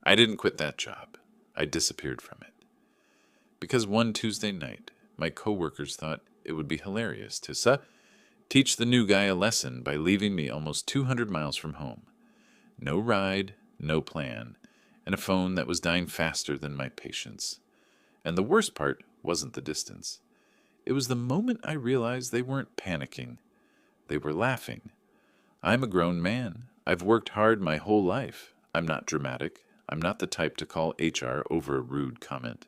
I didn't quit that job. I disappeared from it. Because one Tuesday night, my coworkers thought it would be hilarious to teach the new guy a lesson by leaving me almost 200 miles from home. No ride, no plan, and a phone that was dying faster than my patience. And the worst part wasn't the distance. It was the moment I realized they weren't panicking. They were laughing. I'm a grown man. I've worked hard my whole life. I'm not dramatic. I'm not the type to call HR over a rude comment.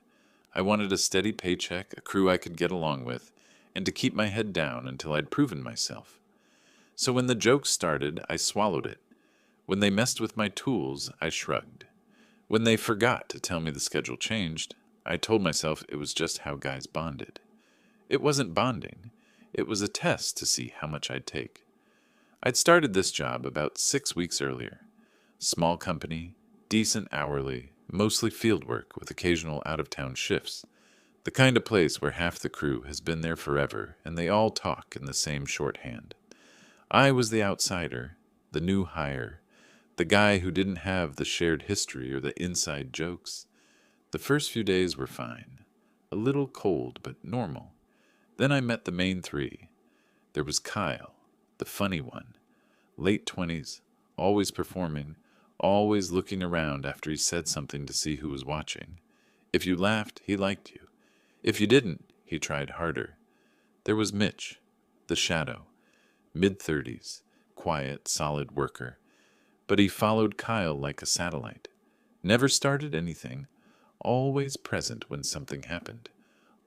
I wanted a steady paycheck, a crew I could get along with, and to keep my head down until I'd proven myself. So when the joke started, I swallowed it. When they messed with my tools, I shrugged. When they forgot to tell me the schedule changed, I told myself it was just how guys bonded. It wasn't bonding. It was a test to see how much I'd take. I'd started this job about 6 weeks earlier. Small company, decent hourly, mostly field work with occasional out-of-town shifts. The kind of place where half the crew has been there forever and they all talk in the same shorthand. I was the outsider, the new hire, the guy who didn't have the shared history or the inside jokes. The first few days were fine. A little cold, but normal. Then I met the main three. There was Kyle, the funny one. Late 20s, always performing, always looking around after he said something to see who was watching. If you laughed, he liked you. If you didn't, he tried harder. There was Mitch, the shadow. Mid-30s, quiet, solid worker. But he followed Kyle like a satellite. Never started anything. Always present when something happened.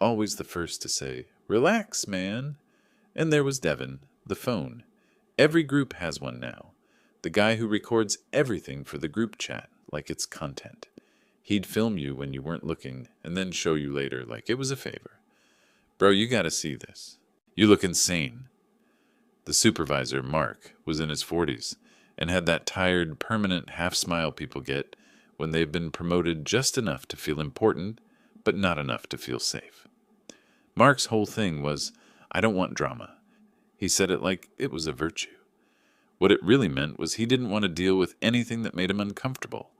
Always the first to say, "Relax, man." And there was Devin, the phone. Every group has one now. The guy who records everything for the group chat like it's content. He'd film you when you weren't looking and then show you later like it was a favor. "Bro, you gotta see this. You look insane." The supervisor, Mark, was in his 40s and had that tired, permanent half-smile people get when they've been promoted just enough to feel important, but not enough to feel safe. Mark's whole thing was, "I don't want drama." He said it like it was a virtue. What it really meant was he didn't want to deal with anything that made him uncomfortable,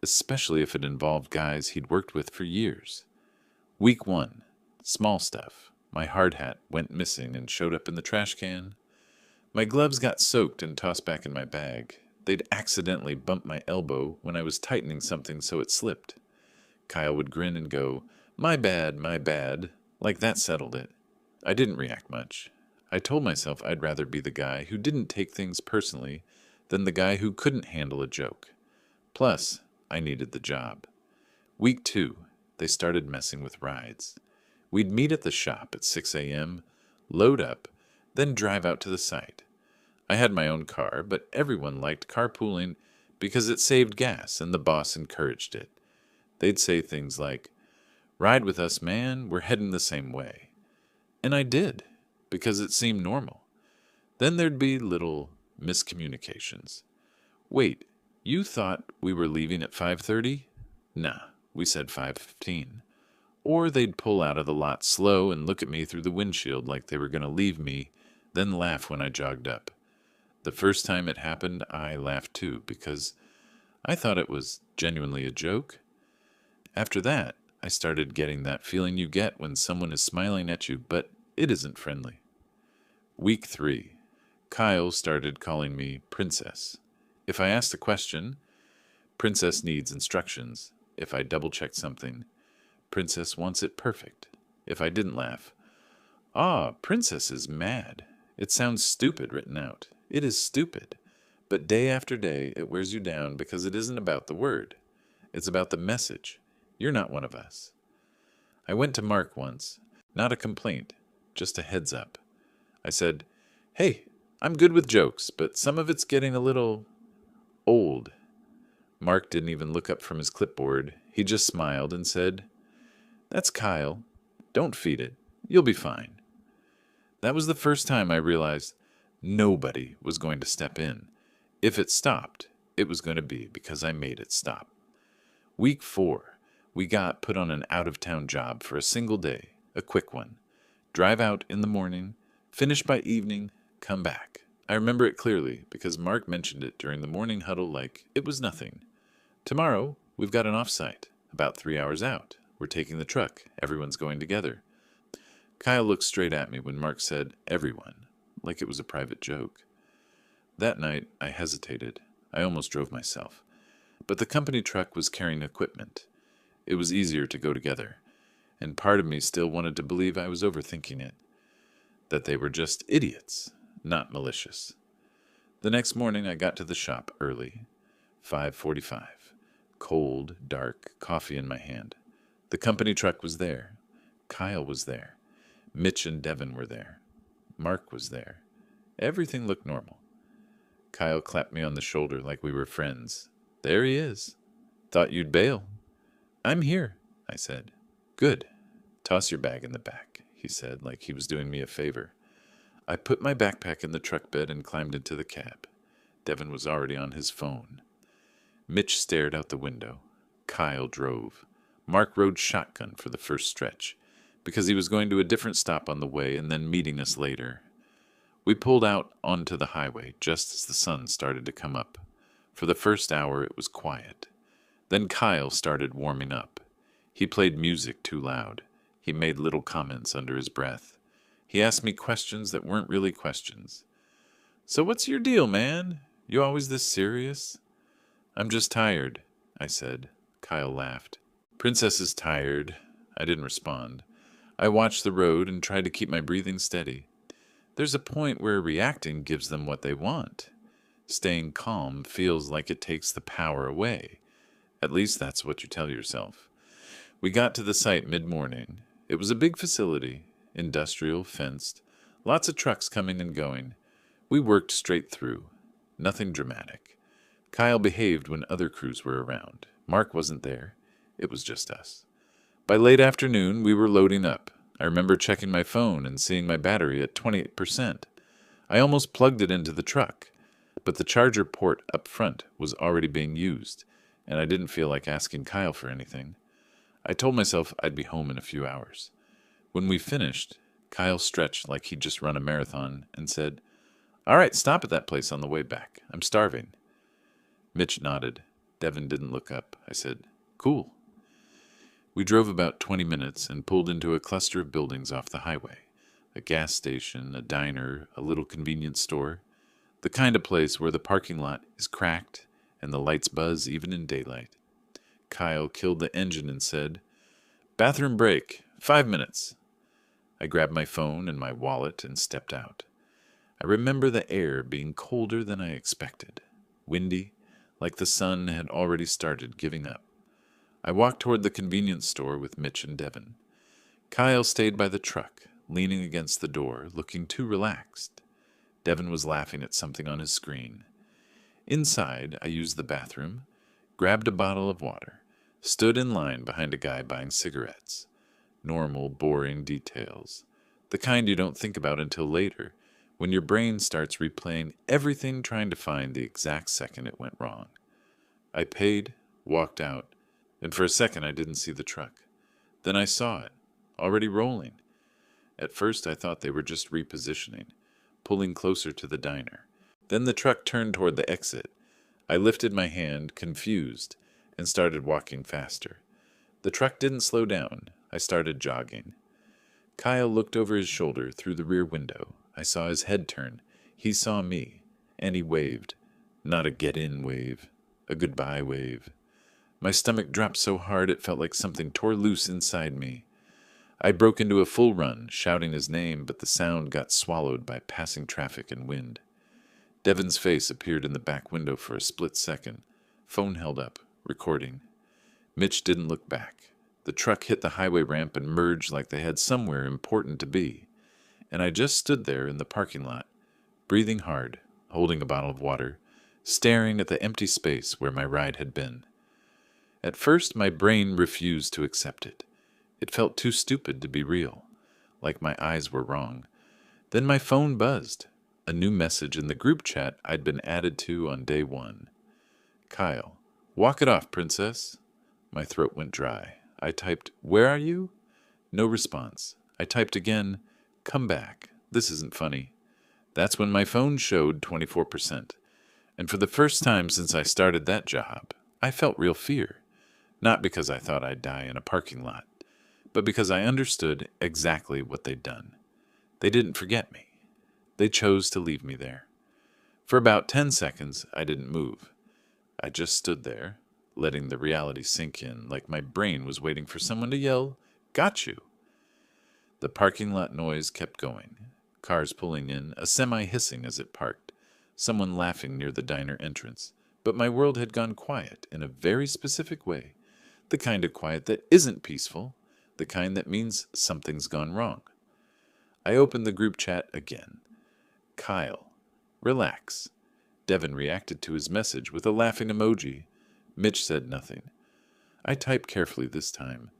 especially if it involved guys he'd worked with for years. Week 1, small stuff. My hard hat went missing and showed up in the trash can. My gloves got soaked and tossed back in my bag. They'd accidentally bumped my elbow when I was tightening something so it slipped. Kyle would grin and go, my bad," like that settled it. I didn't react much. I told myself I'd rather be the guy who didn't take things personally than the guy who couldn't handle a joke. Plus, I needed the job. Week 2, they started messing with rides. We'd meet at the shop at 6 a.m., load up, then drive out to the site. I had my own car, but everyone liked carpooling because it saved gas and the boss encouraged it. They'd say things like, "Ride with us, man, we're heading the same way." And I did, because it seemed normal. Then there'd be little miscommunications. "Wait, you thought we were leaving at 5:30? Nah, we said 5:15. Or they'd pull out of the lot slow and look at me through the windshield like they were going to leave me, then laugh when I jogged up. The first time it happened, I laughed too, because I thought it was genuinely a joke. After that, I started getting that feeling you get when someone is smiling at you, but it isn't friendly. Week 3, Kyle started calling me Princess. If I asked a question, Princess needs instructions. If I double-checked something, Princess wants it perfect. If I didn't laugh, Princess is mad. It sounds stupid written out. It is stupid. But day after day, it wears you down because it isn't about the word. It's about the message. You're not one of us. I went to Mark once. Not a complaint, just a heads up. I said, "Hey, I'm good with jokes, but some of it's getting a little old." Mark didn't even look up from his clipboard. He just smiled and said, "That's Kyle. Don't feed it. You'll be fine." That was the first time I realized nobody was going to step in. If it stopped, it was going to be because I made it stop. Week 4, we got put on an out-of-town job for a single day, a quick one. Drive out in the morning, finish by evening, come back. I remember it clearly because Mark mentioned it during the morning huddle like it was nothing. Tomorrow, we've got an off-site, about 3 hours out. We're taking the truck. Everyone's going together. Kyle looked straight at me when Mark said, everyone, like it was a private joke. That night, I hesitated. I almost drove myself. But the company truck was carrying equipment. It was easier to go together. And part of me still wanted to believe I was overthinking it. That they were just idiots, not malicious. The next morning, I got to the shop early. 5:45. Cold, dark, coffee in my hand. The company truck was there. Kyle was there. Mitch and Devin were there. Mark was there. Everything looked normal. Kyle clapped me on the shoulder like we were friends. There he is. Thought you'd bail. I'm here, I said. Good. Toss your bag in the back, he said, like he was doing me a favor. I put my backpack in the truck bed and climbed into the cab. Devin was already on his phone. Mitch stared out the window. Kyle drove. Mark rode shotgun for the first stretch, because he was going to a different stop on the way and then meeting us later. We pulled out onto the highway just as the sun started to come up. For the first hour, it was quiet. Then Kyle started warming up. He played music too loud. He made little comments under his breath. He asked me questions that weren't really questions. So what's your deal, man? You always this serious? I'm just tired, I said. Kyle laughed. Princess is tired. I didn't respond. I watched the road and tried to keep my breathing steady. There's a point where reacting gives them what they want. Staying calm feels like it takes the power away. At least that's what you tell yourself. We got to the site mid-morning. It was a big facility, industrial, fenced, lots of trucks coming and going. We worked straight through. Nothing dramatic. Kyle behaved when other crews were around. Mark wasn't there. It was just us. By late afternoon, we were loading up. I remember checking my phone and seeing my battery at 28%. I almost plugged it into the truck, but the charger port up front was already being used, and I didn't feel like asking Kyle for anything. I told myself I'd be home in a few hours. When we finished, Kyle stretched like he'd just run a marathon and said, "All right, stop at that place on the way back. I'm starving." Mitch nodded. Devin didn't look up. I said, "Cool." We drove about 20 minutes and pulled into a cluster of buildings off the highway. A gas station, a diner, a little convenience store. The kind of place where the parking lot is cracked and the lights buzz even in daylight. Kyle killed the engine and said, "Bathroom break, 5 minutes." I grabbed my phone and my wallet and stepped out. I remember the air being colder than I expected. Windy, like the sun had already started giving up. I walked toward the convenience store with Mitch and Devin. Kyle stayed by the truck, leaning against the door, looking too relaxed. Devin was laughing at something on his screen. Inside, I used the bathroom, grabbed a bottle of water, stood in line behind a guy buying cigarettes. Normal, boring details. The kind you don't think about until later, when your brain starts replaying everything trying to find the exact second it went wrong. I paid, walked out, and for a second I didn't see the truck. Then I saw it, already rolling. At first I thought they were just repositioning, pulling closer to the diner. Then the truck turned toward the exit. I lifted my hand, confused, and started walking faster. The truck didn't slow down. I started jogging. Kyle looked over his shoulder through the rear window. I saw his head turn. He saw me, and he waved. Not a get-in wave, a goodbye wave. My stomach dropped so hard it felt like something tore loose inside me. I broke into a full run, shouting his name, but the sound got swallowed by passing traffic and wind. Devin's face appeared in the back window for a split second. Phone held up, recording. Mitch didn't look back. The truck hit the highway ramp and merged like they had somewhere important to be. And I just stood there in the parking lot, breathing hard, holding a bottle of water, staring at the empty space where my ride had been. At first, my brain refused to accept it. It felt too stupid to be real, like my eyes were wrong. Then my phone buzzed, a new message in the group chat I'd been added to on day 1. "Kyle, walk it off, princess." My throat went dry. I typed, "Where are you?" No response. I typed again, "Come back. This isn't funny." That's when my phone showed 24%. And for the first time since I started that job, I felt real fear, not because I thought I'd die in a parking lot, but because I understood exactly what they'd done. They didn't forget me. They chose to leave me there. For about 10 seconds, I didn't move. I just stood there, letting the reality sink in, like my brain was waiting for someone to yell, "Got you!" The parking lot noise kept going. Cars pulling in, a semi hissing as it parked, someone laughing near the diner entrance. But my world had gone quiet in a very specific way. The kind of quiet that isn't peaceful, the kind that means something's gone wrong. I opened the group chat again. Kyle, relax. Devin reacted to his message with a laughing emoji. Mitch said nothing. I typed carefully this time.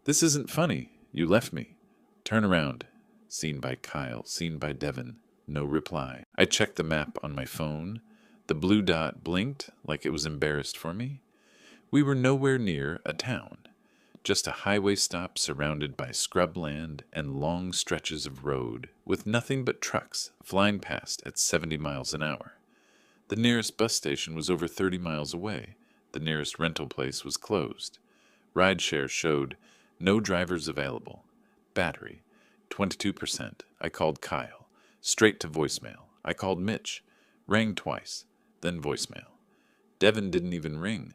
This isn't funny. You left me. Turn around. Seen by Kyle, seen by Devin. No reply. I checked the map on my phone. The blue dot blinked like it was embarrassed for me. We were nowhere near a town. Just a highway stop surrounded by scrubland and long stretches of road, with nothing but trucks flying past at 70 miles an hour. The nearest bus station was over 30 miles away. The nearest rental place was closed. Rideshare showed no drivers available. Battery, 22%. I called Kyle. Straight to voicemail. I called Mitch. Rang twice. Then voicemail. Devin didn't even ring.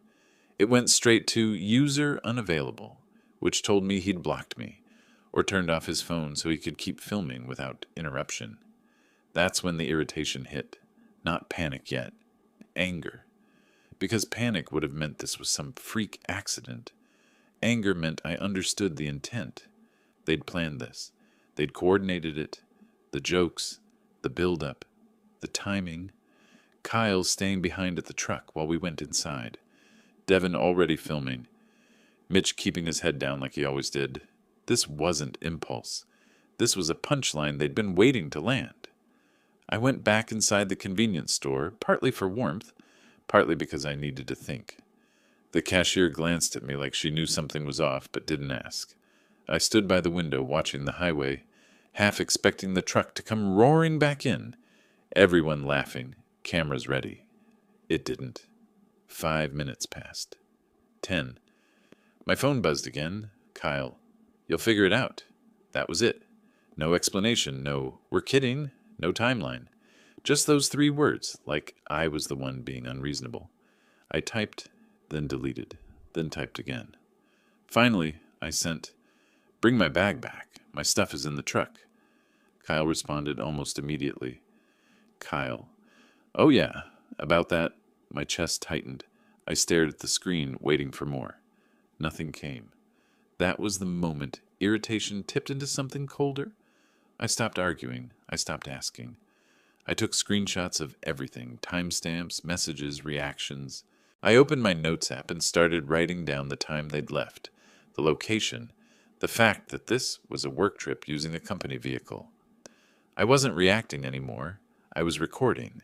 It went straight to user unavailable, which told me he'd blocked me, or turned off his phone so he could keep filming without interruption. That's when the irritation hit. Not panic yet. Anger. Because panic would have meant this was some freak accident. Anger meant I understood the intent. They'd planned this. They'd coordinated it. The jokes, the build-up, the timing. Kyle staying behind at the truck while we went inside. Devin already filming. Mitch keeping his head down like he always did. This wasn't impulse. This was a punchline they'd been waiting to land. I went back inside the convenience store, partly for warmth, partly because I needed to think. The cashier glanced at me like she knew something was off, but didn't ask. I stood by the window watching the highway, half expecting the truck to come roaring back in. Everyone laughing, cameras ready. It didn't. 5 minutes passed. 10. My phone buzzed again. Kyle, you'll figure it out. That was it. No explanation, no "we're kidding," no timeline. Just those 3 words, like I was the one being unreasonable. I typed, then deleted, then typed again. Finally, I sent, "Bring my bag back. My stuff is in the truck." Kyle responded almost immediately. Kyle, "Oh yeah, about that." My chest tightened. I stared at the screen, waiting for more. Nothing came. That was the moment irritation tipped into something colder. I stopped arguing. I stopped asking. I took screenshots of everything, timestamps, messages, reactions. I opened my notes app and started writing down the time they'd left, the location, the fact that this was a work trip using a company vehicle. I wasn't reacting anymore. I was recording.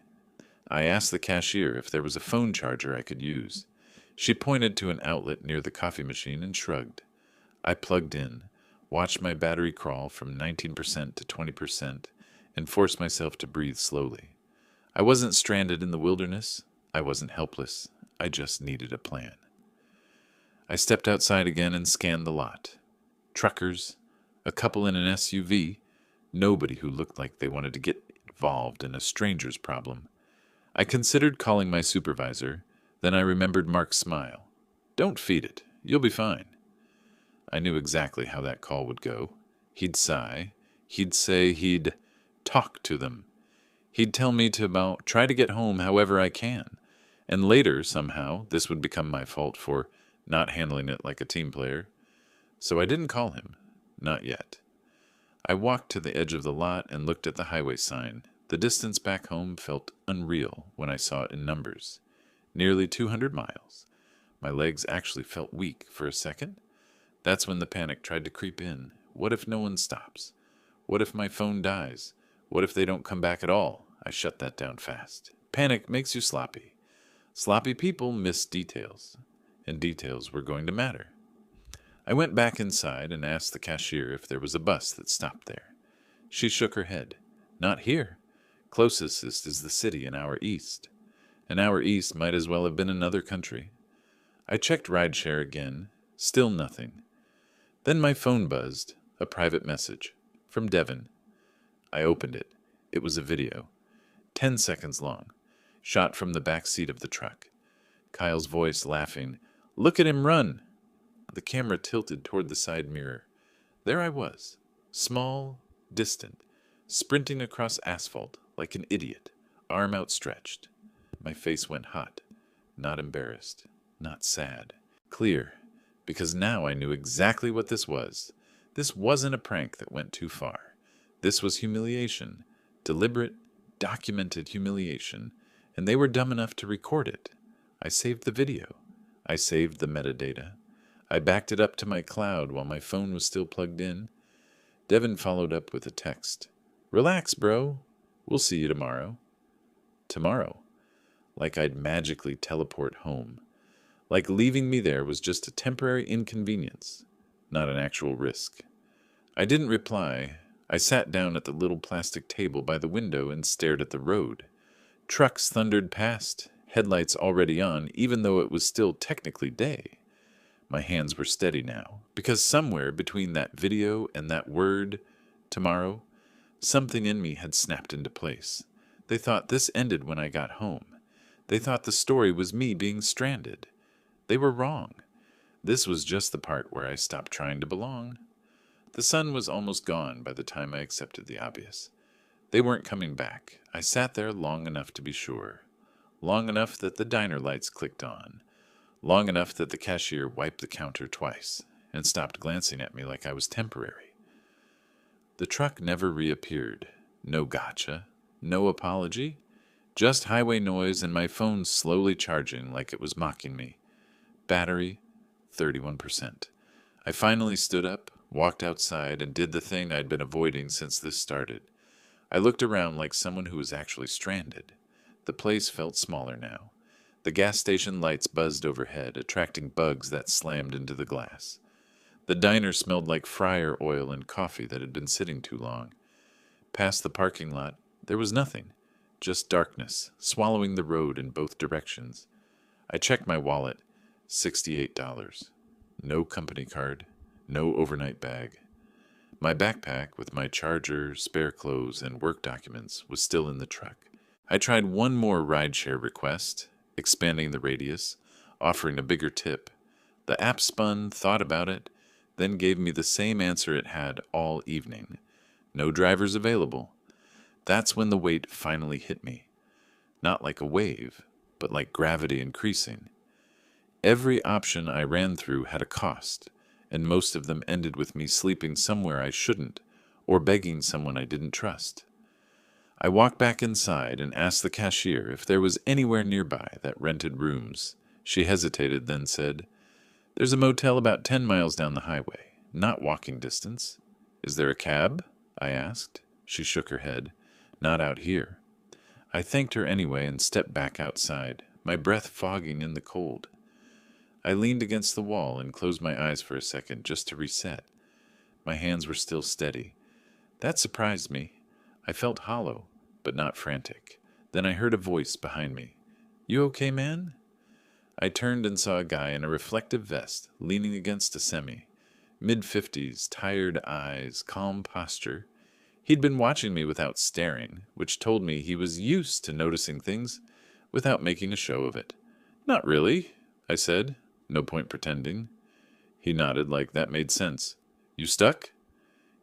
I asked the cashier if there was a phone charger I could use. She pointed to an outlet near the coffee machine and shrugged. I plugged in, watched my battery crawl from 19% to 20%, and forced myself to breathe slowly. I wasn't stranded in the wilderness. I wasn't helpless. I just needed a plan. I stepped outside again and scanned the lot. Truckers, a couple in an SUV, nobody who looked like they wanted to get involved in a stranger's problem. I considered calling my supervisor, then I remembered Mark's smile. "Don't feed it. You'll be fine." I knew exactly how that call would go. He'd sigh. He'd say he'd talk to them. He'd tell me to try to get home however I can. And later, somehow, this would become my fault for not handling it like a team player. So I didn't call him. Not yet. I walked to the edge of the lot and looked at the highway sign. The distance back home felt unreal when I saw it in numbers. Nearly 200 miles. My legs actually felt weak for a second. That's when the panic tried to creep in. What if no one stops? What if my phone dies? What if they don't come back at all? I shut that down fast. Panic makes you sloppy. Sloppy people miss details. And details were going to matter. I went back inside and asked the cashier if there was a bus that stopped there. She shook her head. Not here. Closest is the city an hour east. An hour east might as well have been another country. I checked rideshare again. Still nothing. Then my phone buzzed. A private message. From Devin. I opened it. It was a video. 10 seconds long. Shot from the back seat of the truck. Kyle's voice laughing. "Look at him run!" The camera tilted toward the side mirror. There I was. Small, distant, sprinting across asphalt like an idiot, arm outstretched. My face went hot. Not embarrassed. Not sad. Clear. Because now I knew exactly what this was. This wasn't a prank that went too far. This was humiliation. Deliberate, documented humiliation. And they were dumb enough to record it. I saved the video. I saved the metadata. I backed it up to my cloud while my phone was still plugged in. Devin followed up with a text. "Relax, bro. We'll see you tomorrow." Tomorrow. Like I'd magically teleport home. Like leaving me there was just a temporary inconvenience, not an actual risk. I didn't reply. I sat down at the little plastic table by the window and stared at the road. Trucks thundered past, headlights already on, even though it was still technically day. My hands were steady now, because somewhere between that video and that word, tomorrow, something in me had snapped into place. They thought this ended when I got home. They thought the story was me being stranded. They were wrong. This was just the part where I stopped trying to belong. The sun was almost gone by the time I accepted the obvious. They weren't coming back. I sat there long enough to be sure. Long enough that the diner lights clicked on. Long enough that the cashier wiped the counter twice and stopped glancing at me like I was temporary. The truck never reappeared. No gotcha. No apology. Just highway noise and my phone slowly charging like it was mocking me. Battery, 31%. I finally stood up, walked outside, and did the thing I'd been avoiding since this started. I looked around like someone who was actually stranded. The place felt smaller now. The gas station lights buzzed overhead, attracting bugs that slammed into the glass. The diner smelled like fryer oil and coffee that had been sitting too long. Past the parking lot, there was nothing. Just darkness, swallowing the road in both directions. I checked my wallet. $68. No company card. No overnight bag. My backpack with my charger, spare clothes, and work documents was still in the truck. I tried one more rideshare request, expanding the radius, offering a bigger tip. The app spun, thought about it, then gave me the same answer it had all evening. No drivers available. That's when the weight finally hit me. Not like a wave, but like gravity increasing. Every option I ran through had a cost, and most of them ended with me sleeping somewhere I shouldn't, or begging someone I didn't trust. I walked back inside and asked the cashier if there was anywhere nearby that rented rooms. She hesitated, then said, "There's a motel about 10 miles down the highway, not walking distance." "Is there a cab?" I asked. She shook her head. "Not out here." I thanked her anyway and stepped back outside, my breath fogging in the cold. I leaned against the wall and closed my eyes for a second just to reset. My hands were still steady. That surprised me. I felt hollow, but not frantic. Then I heard a voice behind me. "You okay, man?" I turned and saw a guy in a reflective vest, leaning against a semi. Mid-50s, tired eyes, calm posture. He'd been watching me without staring, which told me he was used to noticing things without making a show of it. "Not really," I said. No point pretending. He nodded like that made sense. "You stuck?"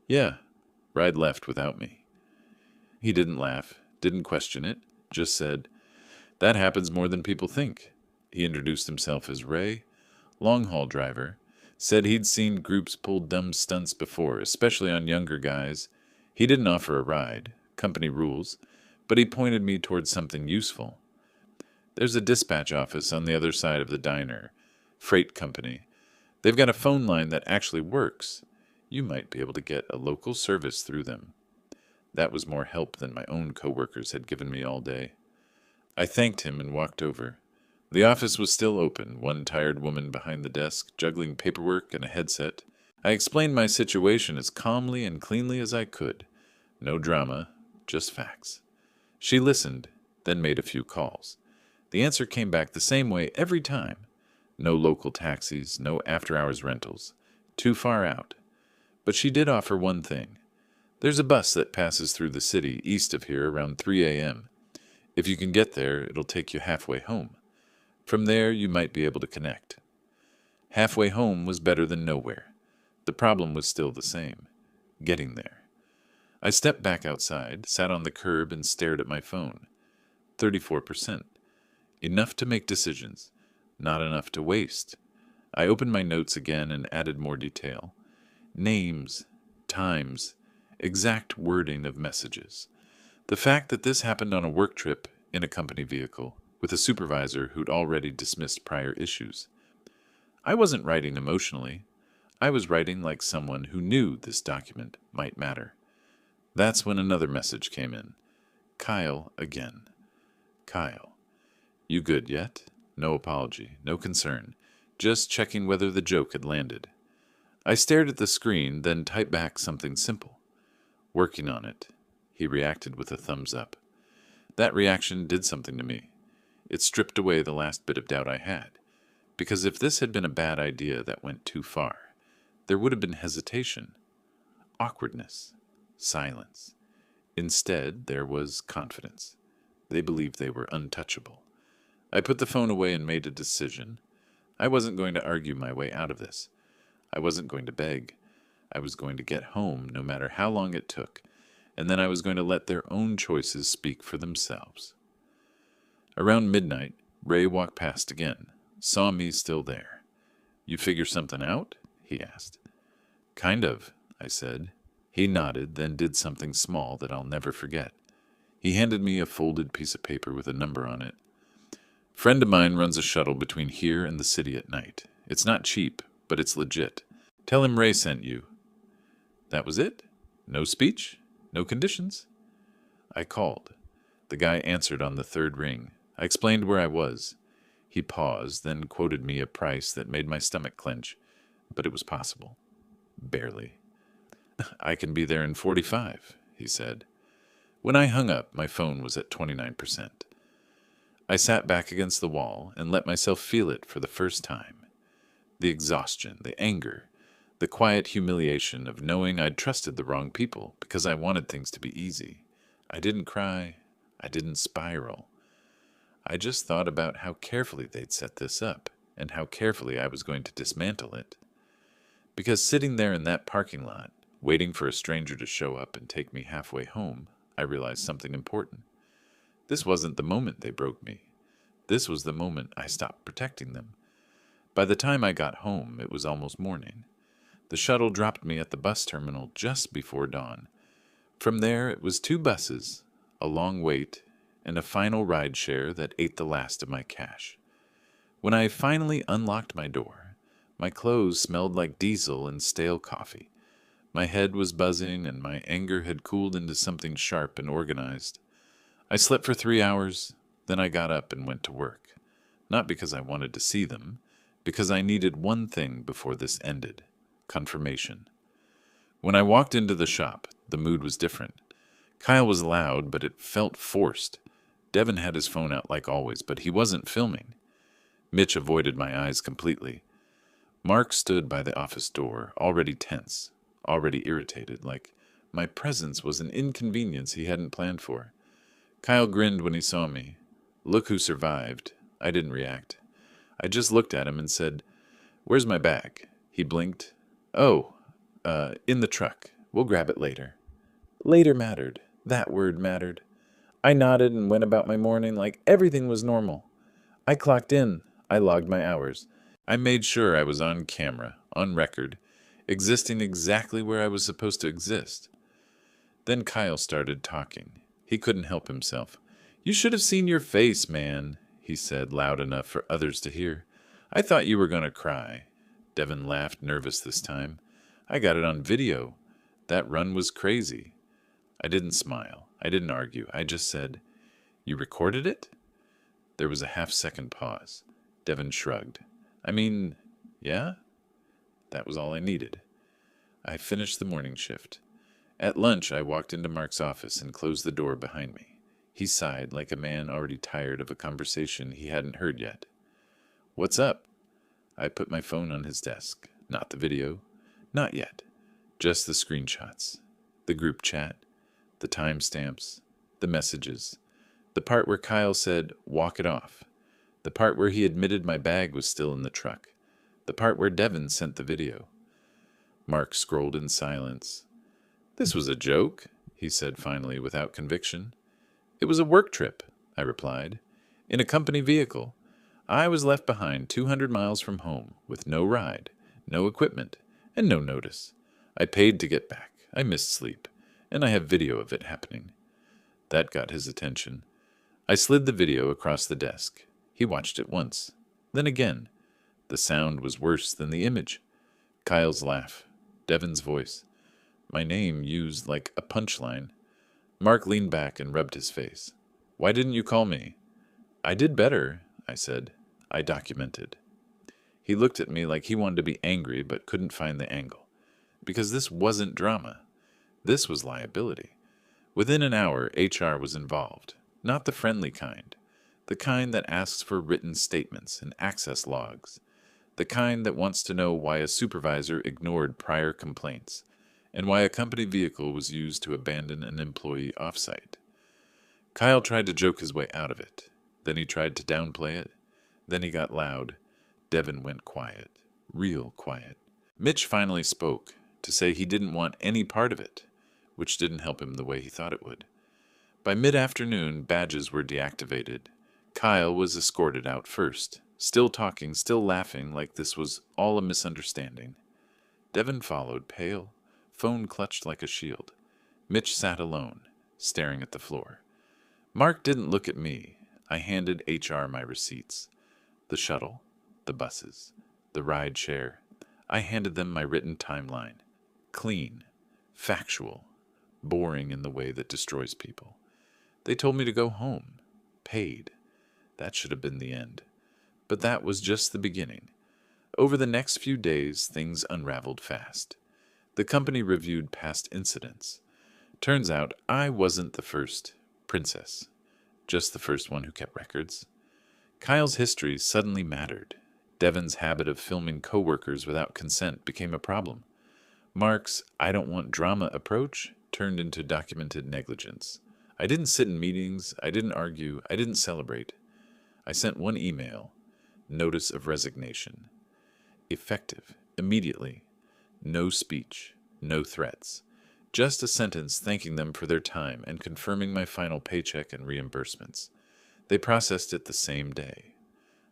"Yeah." Ride left without me. He didn't laugh, didn't question it, just said, "That happens more than people think." He introduced himself as Ray, long-haul driver, said he'd seen groups pull dumb stunts before, especially on younger guys. He didn't offer a ride, company rules, but he pointed me towards something useful. "There's a dispatch office on the other side of the diner. Freight company. They've got a phone line that actually works. You might be able to get a local service through them." That was more help than my own coworkers had given me all day. I thanked him and walked over. The office was still open, one tired woman behind the desk, juggling paperwork and a headset. I explained my situation as calmly and cleanly as I could. No drama, just facts. She listened, then made a few calls. The answer came back the same way every time. No local taxis, no after-hours rentals. Too far out. But she did offer one thing. There's a bus that passes through the city east of here around 3 a.m. If you can get there, it'll take you halfway home. From there, you might be able to connect. Halfway home was better than nowhere. The problem was still the same. Getting there. I stepped back outside, sat on the curb, and stared at my phone. 34%. Enough to make decisions. Not enough to waste. I opened my notes again and added more detail. Names, times, exact wording of messages. The fact that this happened on a work trip in a company vehicle with a supervisor who'd already dismissed prior issues. I wasn't writing emotionally. I was writing like someone who knew this document might matter. That's when another message came in. Kyle again. Kyle. You good yet? No apology, no concern. Just checking whether the joke had landed. I stared at the screen, then typed back something simple. Working on it. He reacted with a thumbs up. That reaction did something to me. It stripped away the last bit of doubt I had. Because if this had been a bad idea that went too far, there would have been hesitation, awkwardness, silence. Instead, there was confidence. They believed they were untouchable. I put the phone away and made a decision. I wasn't going to argue my way out of this. I wasn't going to beg. I was going to get home no matter how long it took, and then I was going to let their own choices speak for themselves. Around midnight, Ray walked past again, saw me still there. You figure something out? He asked. Kind of, I said. He nodded, then did something small that I'll never forget. He handed me a folded piece of paper with a number on it. Friend of mine runs a shuttle between here and the city at night. It's not cheap, but it's legit. Tell him Ray sent you. That was it? No speech? No conditions? I called. The guy answered on the third ring. I explained where I was. He paused, then quoted me a price that made my stomach clench, but it was possible. Barely. I can be there in 45, he said. When I hung up, my phone was at 29%. I sat back against the wall and let myself feel it for the first time. The exhaustion, the anger, the quiet humiliation of knowing I'd trusted the wrong people because I wanted things to be easy. I didn't cry. I didn't spiral. I just thought about how carefully they'd set this up and how carefully I was going to dismantle it. Because sitting there in that parking lot, waiting for a stranger to show up and take me halfway home, I realized something important. This wasn't the moment they broke me. This was the moment I stopped protecting them. By the time I got home, it was almost morning. The shuttle dropped me at the bus terminal just before dawn. From there, it was 2 buses, a long wait, and a final ride share that ate the last of my cash. When I finally unlocked my door, my clothes smelled like diesel and stale coffee. My head was buzzing, and my anger had cooled into something sharp and organized. I slept for 3 hours, then I got up and went to work. Not because I wanted to see them, because I needed one thing before this ended: confirmation. When I walked into the shop, the mood was different. Kyle was loud, but it felt forced. Devin had his phone out like always, but he wasn't filming. Mitch avoided my eyes completely. Mark stood by the office door, already tense, already irritated, like my presence was an inconvenience he hadn't planned for. Kyle grinned when he saw me. Look who survived. I didn't react. I just looked at him and said, "Where's my bag?" He blinked. "Oh, in the truck. We'll grab it later." Later mattered. That word mattered. I nodded and went about my morning like everything was normal. I clocked in. I logged my hours. I made sure I was on camera, on record, existing exactly where I was supposed to exist. Then Kyle started talking. He couldn't help himself. "You should have seen your face, man," he said, loud enough for others to hear. "I thought you were going to cry." Devin laughed, nervous this time. "I got it on video. That run was crazy." I didn't smile. I didn't argue. I just said, "You recorded it?" There was a half-second pause. Devin shrugged. "I mean, yeah?" That was all I needed. I finished the morning shift. At lunch, I walked into Mark's office and closed the door behind me. He sighed like a man already tired of a conversation he hadn't heard yet. "What's up?" I put my phone on his desk. Not the video. Not yet. Just the screenshots. The group chat. The timestamps. The messages. The part where Kyle said, "Walk it off." The part where he admitted my bag was still in the truck. The part where Devin sent the video. Mark scrolled in silence. "This was a joke," he said finally, without conviction. "It was a work trip," I replied. "In a company vehicle. I was left behind 200 miles from home, with no ride, no equipment, and no notice. I paid to get back. I missed sleep, and I have video of it happening." That got his attention. I slid the video across the desk. He watched it once, then again. The sound was worse than the image. Kyle's laugh. Devin's voice. My name used like a punchline. Mark leaned back and rubbed his face. "Why didn't you call me?" "I did better," I said. "I documented." He looked at me like he wanted to be angry but couldn't find the angle. Because this wasn't drama. This was liability. Within an hour, HR was involved. Not the friendly kind. The kind that asks for written statements and access logs. The kind that wants to know why a supervisor ignored prior complaints and why a company vehicle was used to abandon an employee offsite. Kyle tried to joke his way out of it. Then he tried to downplay it. Then he got loud. Devin went quiet. Real quiet. Mitch finally spoke to say he didn't want any part of it, which didn't help him the way he thought it would. By mid-afternoon, badges were deactivated. Kyle was escorted out first, still talking, still laughing like this was all a misunderstanding. Devin followed, pale, phone clutched like a shield. Mitch sat alone, staring at the floor. Mark didn't look at me. I handed HR my receipts. The shuttle, the buses, the ride share. I handed them my written timeline. Clean, factual, boring in the way that destroys people. They told me to go home. Paid. That should have been the end. But that was just the beginning. Over the next few days, things unraveled fast. The company reviewed past incidents. Turns out I wasn't the first princess, just the first one who kept records. Kyle's history suddenly mattered. Devin's habit of filming coworkers without consent became a problem. Mark's "I don't want drama" approach turned into documented negligence. I didn't sit in meetings, I didn't argue, I didn't celebrate. I sent one email, notice of resignation. Effective, immediately. No speech, no threats. Just a sentence thanking them for their time and confirming my final paycheck and reimbursements. They processed it the same day.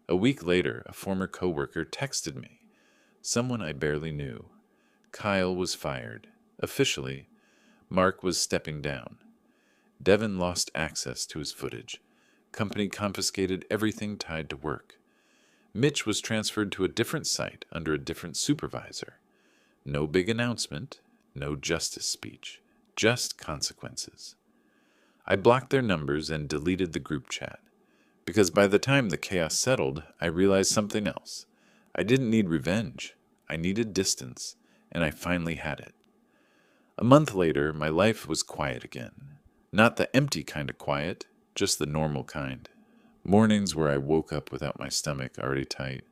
A week later, a former coworker texted me. Someone I barely knew. Kyle was fired. Officially, Mark was stepping down. Devin lost access to his footage. Company confiscated everything tied to work. Mitch was transferred to a different site under a different supervisor. No big announcement, no justice speech, just consequences. I blocked their numbers and deleted the group chat, because by the time the chaos settled, I realized something else. I didn't need revenge. I needed distance, and I finally had it. A month later, my life was quiet again. Not the empty kind of quiet, just the normal kind. Mornings where I woke up without my stomach already tight.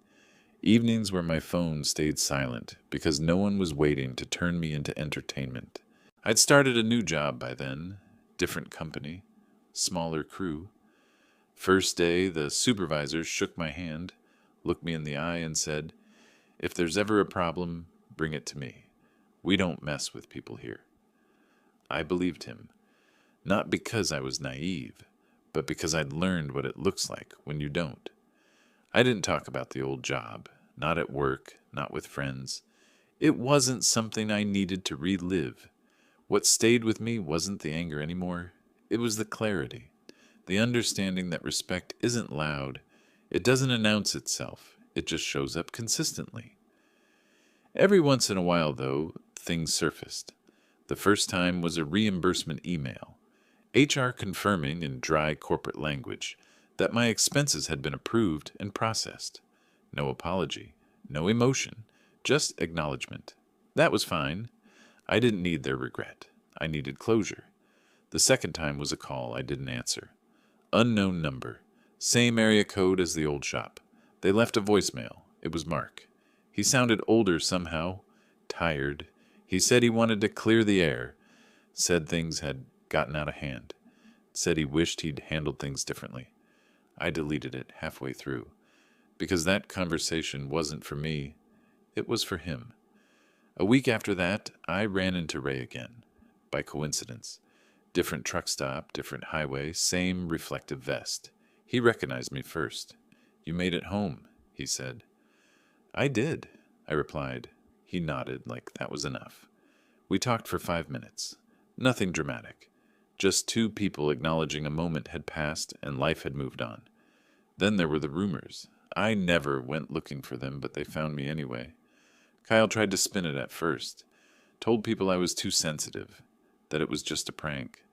Evenings where my phone stayed silent because no one was waiting to turn me into entertainment. I'd started a new job by then, different company, smaller crew. First day, the supervisor shook my hand, looked me in the eye and said, "If there's ever a problem, bring it to me. We don't mess with people here." I believed him, not because I was naive, but because I'd learned what it looks like when you don't. I didn't talk about the old job, not at work, not with friends. It wasn't something I needed to relive. What stayed with me wasn't the anger anymore. It was the clarity, the understanding that respect isn't loud. It doesn't announce itself. It just shows up consistently. Every once in a while, though, things surfaced. The first time was a reimbursement email. HR confirming in dry corporate language that my expenses had been approved and processed. No apology, no emotion, just acknowledgement. That was fine. I didn't need their regret. I needed closure. The second time was a call I didn't answer. Unknown number. Same area code as the old shop. They left a voicemail. It was Mark. He sounded older somehow, tired. He said he wanted to clear the air, said things had gotten out of hand, said he wished he'd handled things differently. I deleted it halfway through, because that conversation wasn't for me, it was for him. A week after that, I ran into Ray again, by coincidence. Different truck stop, different highway, same reflective vest. He recognized me first. "You made it home," he said. "I did," I replied. He nodded like that was enough. We talked for 5 minutes. Nothing dramatic. Just two people acknowledging a moment had passed and life had moved on. Then there were the rumors. I never went looking for them, but they found me anyway. Kyle tried to spin it at first. Told people I was too sensitive, that it was just a prank.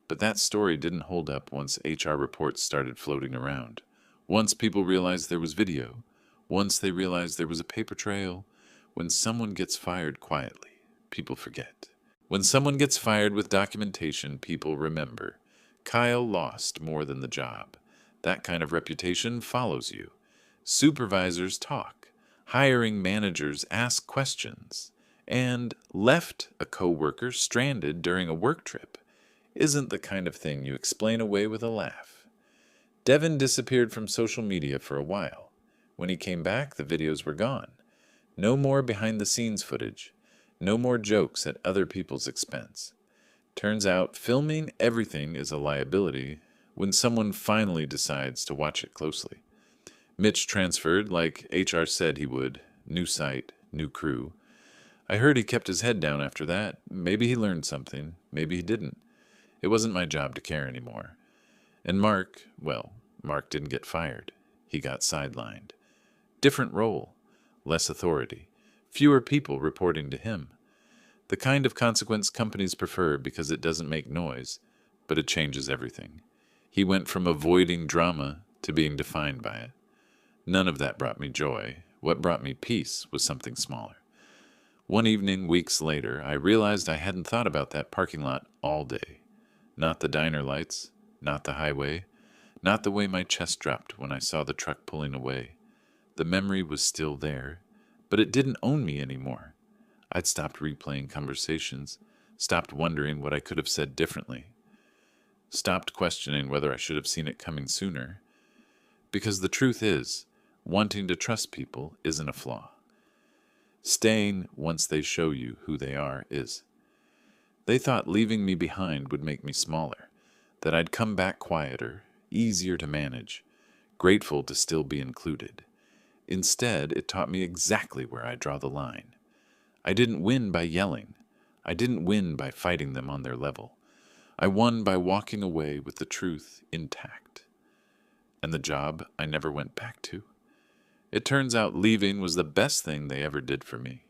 But that story didn't hold up once HR reports started floating around. Once people realized there was video. Once they realized there was a paper trail. When someone gets fired quietly, people forget. When someone gets fired with documentation, people remember. Kyle lost more than the job. That kind of reputation follows you. Supervisors talk. Hiring managers ask questions. And left a coworker stranded during a work trip isn't the kind of thing you explain away with a laugh. Devin disappeared from social media for a while. When he came back, the videos were gone. No more behind-the-scenes footage. No more jokes at other people's expense. Turns out filming everything is a liability when someone finally decides to watch it closely. Mitch transferred like HR said he would. New site, new crew. I heard he kept his head down after that. Maybe he learned something. Maybe he didn't. It wasn't my job to care anymore. And Mark didn't get fired. He got sidelined. Different role. Less authority. Fewer people reporting to him. The kind of consequence companies prefer because it doesn't make noise, but it changes everything. He went from avoiding drama to being defined by it. None of that brought me joy. What brought me peace was something smaller. One evening, weeks later, I realized I hadn't thought about that parking lot all day. Not the diner lights, not the highway, not the way my chest dropped when I saw the truck pulling away. The memory was still there, but it didn't own me anymore. I'd stopped replaying conversations, stopped wondering what I could have said differently, stopped questioning whether I should have seen it coming sooner. Because the truth is, wanting to trust people isn't a flaw. Staying once they show you who they are is. They thought leaving me behind would make me smaller, that I'd come back quieter, easier to manage, grateful to still be included. Instead, it taught me exactly where I draw the line. I didn't win by yelling. I didn't win by fighting them on their level. I won by walking away with the truth intact. And the job I never went back to. It turns out leaving was the best thing they ever did for me.